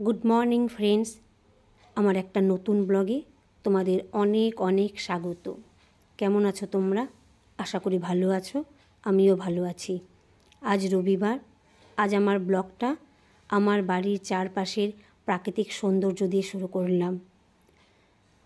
Good morning friends, আমার একটা নতুন ব্লগে তোমাদের অনেক অনেক স্বাগত। কেমন আছো তোমরা? আশা করি ভালো আছো, আমিও ভালো আছি। আজ রবিবার। আজ আমার ব্লগটা আমার বাড়ির চারপাশের প্রাকৃতিক সৌন্দর্য দিয়ে শুরু করলাম।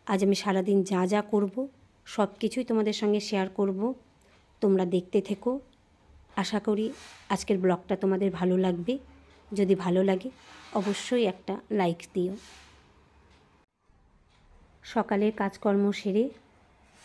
আজ আমি সারাদিন যা যা করব সব কিছুই তোমাদের সঙ্গে শেয়ার করব। তোমরা দেখতে থেকো। আশা করি আজকের ব্লগটা তোমাদের ভালো লাগবে। যদি ভালো লাগে অবশ্যই একটা লাইক দিও। সকালের কাজকর্ম সেরে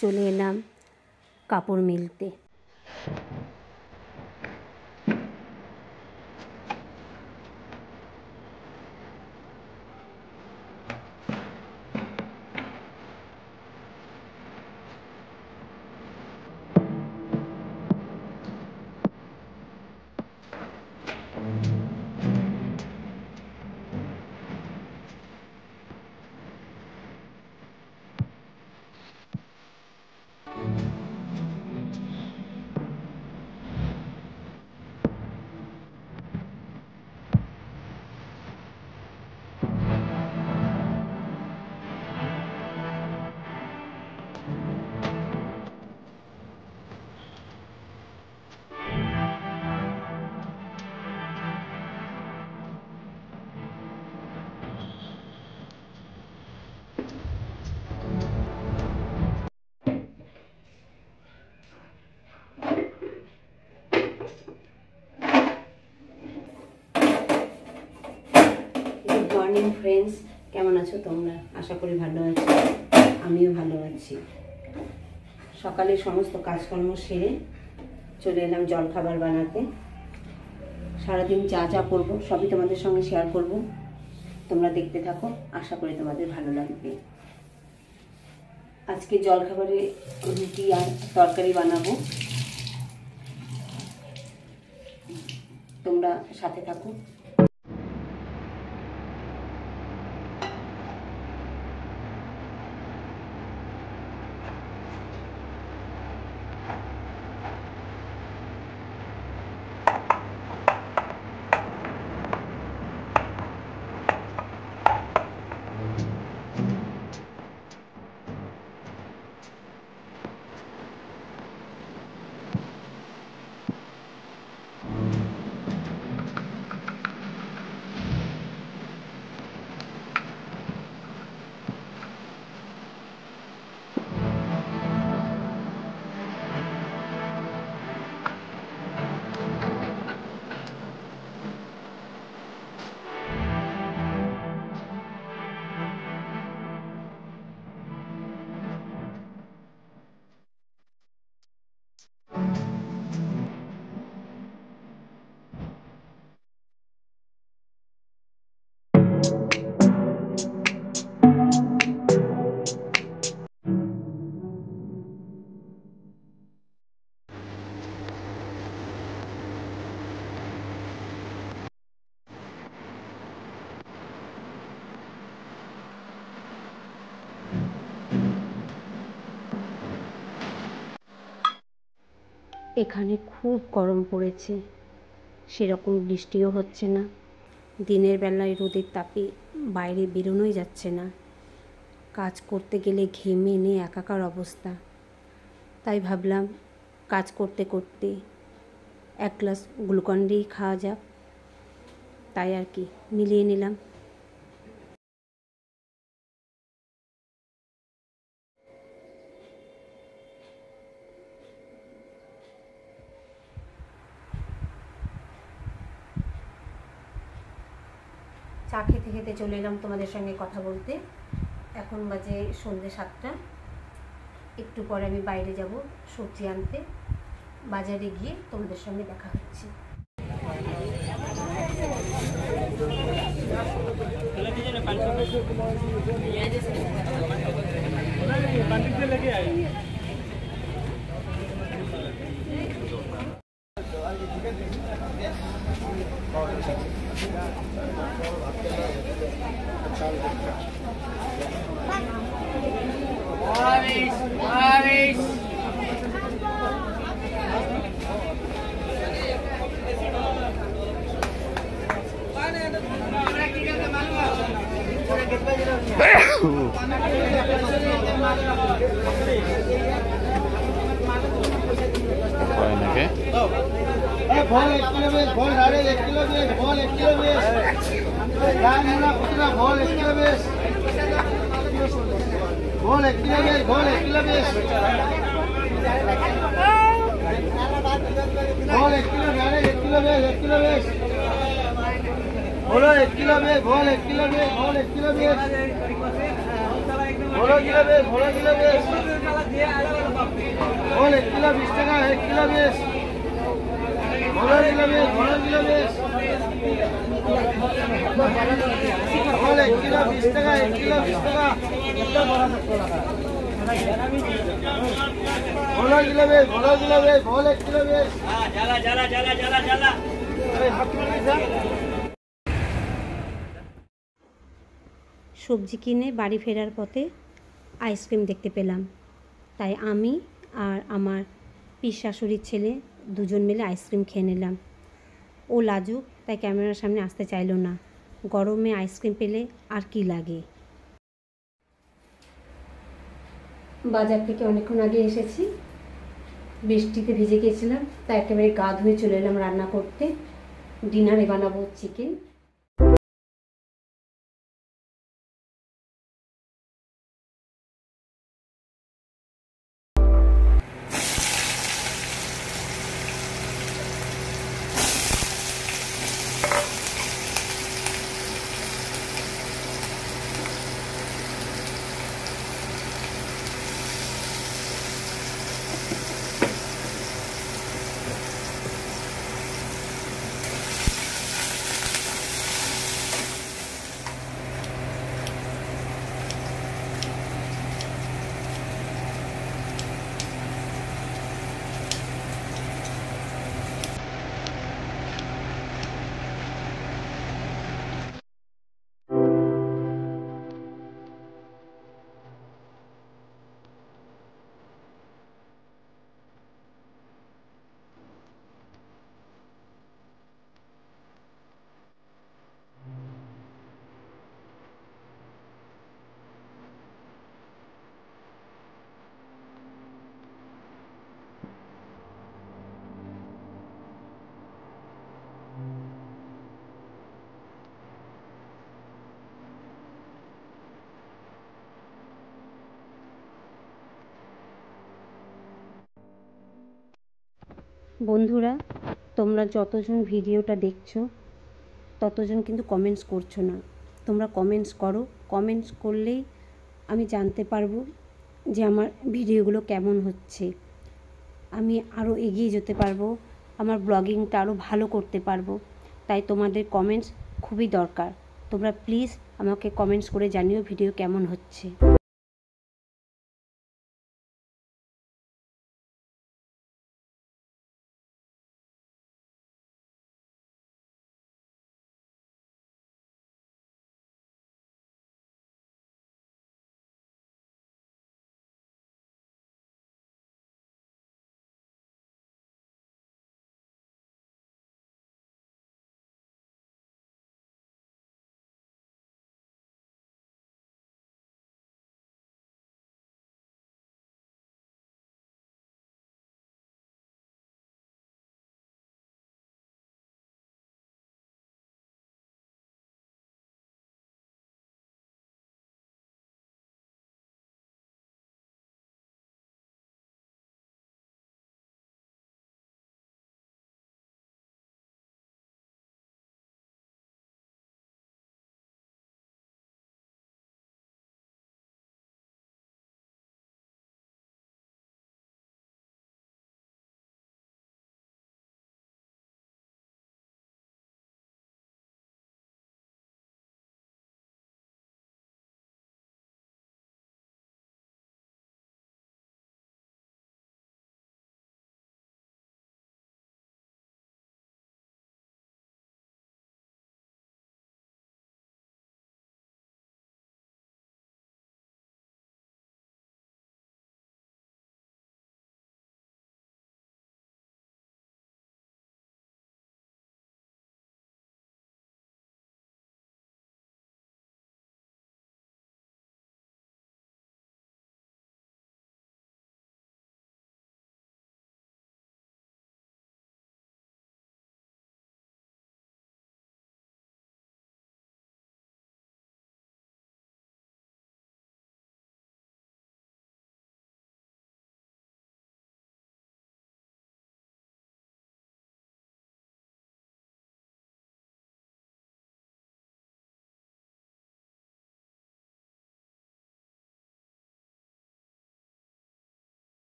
চলে এলাম কাপড় মেলতে। গুড মর্নিং ফ্রেন্ডস, কেমন আছো তোমরা? আশা করি ভালো আছো, আমিও ভালো আছি। সকালে সমস্ত কাজকর্ম সেরে চলে এলাম জলখাবার বানাতে। সারাদিন যা যা করব সবই তোমাদের সঙ্গে শেয়ার করব। তোমরা দেখতে থাকো, আশা করি তোমাদের ভালো লাগবে। আজকে জলখাবারে রুটি আর তরকারি বানাবো, তোমরা সাথে থাকো। এখানে খুব গরম পড়েছে, সেরকম বৃষ্টিও হচ্ছে না। দিনের বেলায় রোদের তাপে বাইরে বেরোনোই যাচ্ছে না। কাজ করতে গেলে ঘেমে নিয়ে একাকার অবস্থা। তাই ভাবলাম কাজ করতে করতে এক গ্লাস গ্লুকন ডি খাওয়া যাক, তাই আর কি মিলিয়ে নিলাম। চা খেতে খেতে চলে এলাম তোমাদের সঙ্গে কথা বলতে। এখন বাজে সন্ধ্যে 7টা। একটু পরে আমি বাইরে যাব সবজি আনতে। বাজারে গিয়ে তোমাদের সঙ্গে দেখা হচ্ছে। নাকি भोल 1 किलो बेच भोल 1.5 किलो बेच भोल 1 किलो बेच दाल मुना पुतना भोल 1 किलो बेच भोल 1 किलो बेच भोल 1 किलो बेच भोल 1 किलो 1 किलो बेच 1 किलो बेच भोलो 1 किलो बेच भोल 1 किलो बेच भोल 1 किलो बेच भोलो किलो बेच भोलो किलो बेच भोल 1 किलो 20 টাকা 1 किलो बेच भोलो किलो बेच भोलो किलो बेच भोल 1 किलो 20 টাকা 1 किलो 20 টাকা भोलो किलो बेच भोलो किलो बेच भोल 1 किलो बेच जाला जाला जाला जाला जाला अरे हाथ में जा সবজি কিনে বাড়ি ফেরার পথে আইসক্রিম দেখতে পেলাম, তাই আমি আর আমার পিস শাশুড়ির ছেলে দুজন মিলে আইসক্রিম খেয়ে নিলাম। ও লাজুক, তাই ক্যামেরার সামনে আসতে চাইলো না। গরমে আইসক্রিম পেলে আর কি লাগে। বাজার থেকে অনেকক্ষণ আগে এসেছি, বৃষ্টিতে ভিজে গিয়েছিলাম, তাই একেবারে গা ধুয়ে চলে এলাম রান্না করতে। ডিনারে বানাবো চিকেন। বন্ধুরা, তোমরা যতজন ভিডিওটা দেখছো ততজন কিন্তু কমেন্টস করছো না। তোমরা কমেন্টস করো, কমেন্টস করলেই আমি জানতে পারবো যে আমার ভিডিওগুলো কেমন হচ্ছে। আমি আরও এগিয়ে যেতে পারবো, আমার ব্লগিংটা আরও ভালো করতে পারবো। তাই তোমাদের কমেন্টস খুবই দরকার। তোমরা প্লিজ আমাকে কমেন্টস করে জানিও ভিডিও কেমন হচ্ছে।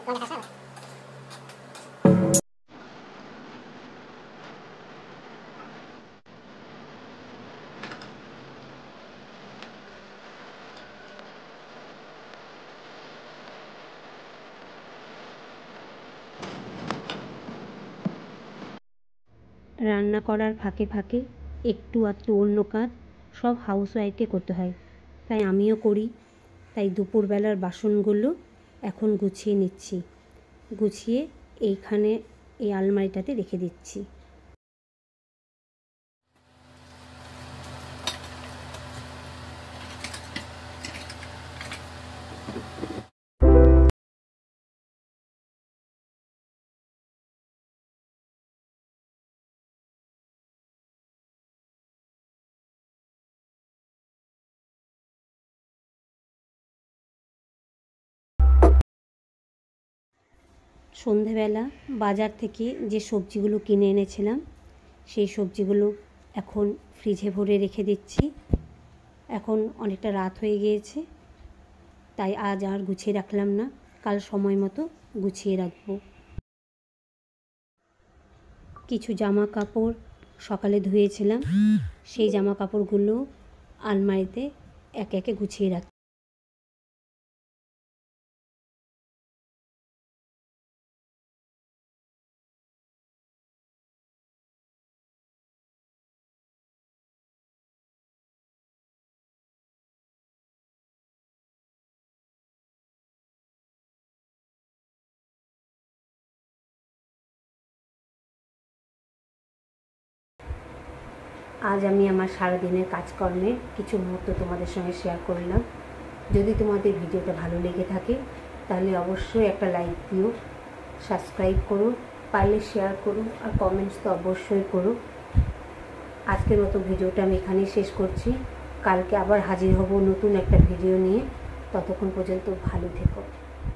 রান্না করার ফাঁকে ফাঁকে একটু আধটু অন্য কাজ সব হাউসওয়াইফকে করতে হয়, তাই আমিও করি। তাই দুপুরবেলার বাসনগুলো এখন গুছিয়ে নিচ্ছি, গুছিয়ে এইখানে এই আলমারিটাতে রেখে দিচ্ছি। সন্ধেবেলা বাজার থেকে যে সবজিগুলো কিনে এনেছিলাম সেই সবজিগুলো এখন ফ্রিজে ভরে রেখে দিচ্ছি। এখন অনেকটা রাত হয়ে গিয়েছে, তাই আজ আর গুছিয়ে রাখলাম না, কাল সময় মতো গুছিয়ে রাখবো। কিছু জামা কাপড় সকালে ধুয়েছিলাম, সেই জামা কাপড়গুলো আলমারিতে একে একে গুছিয়ে রাখি। আজ আমি আমার সারাদিনের কাজকর্মের কিছু মুহূর্ত তোমাদের সঙ্গে শেয়ার করলাম। যদি তোমাদের ভিডিওটা ভালো লেগে থাকে তাহলে অবশ্যই একটা লাইক দিও, সাবস্ক্রাইব করো, পারলে শেয়ার করো, আর কমেন্টস তো অবশ্যই করো। আজকের মতো ভিডিওটা আমি এখানেই শেষ করছি। কালকে আবার হাজির হব নতুন একটা ভিডিও নিয়ে। ততক্ষণ পর্যন্ত ভালো থেকো।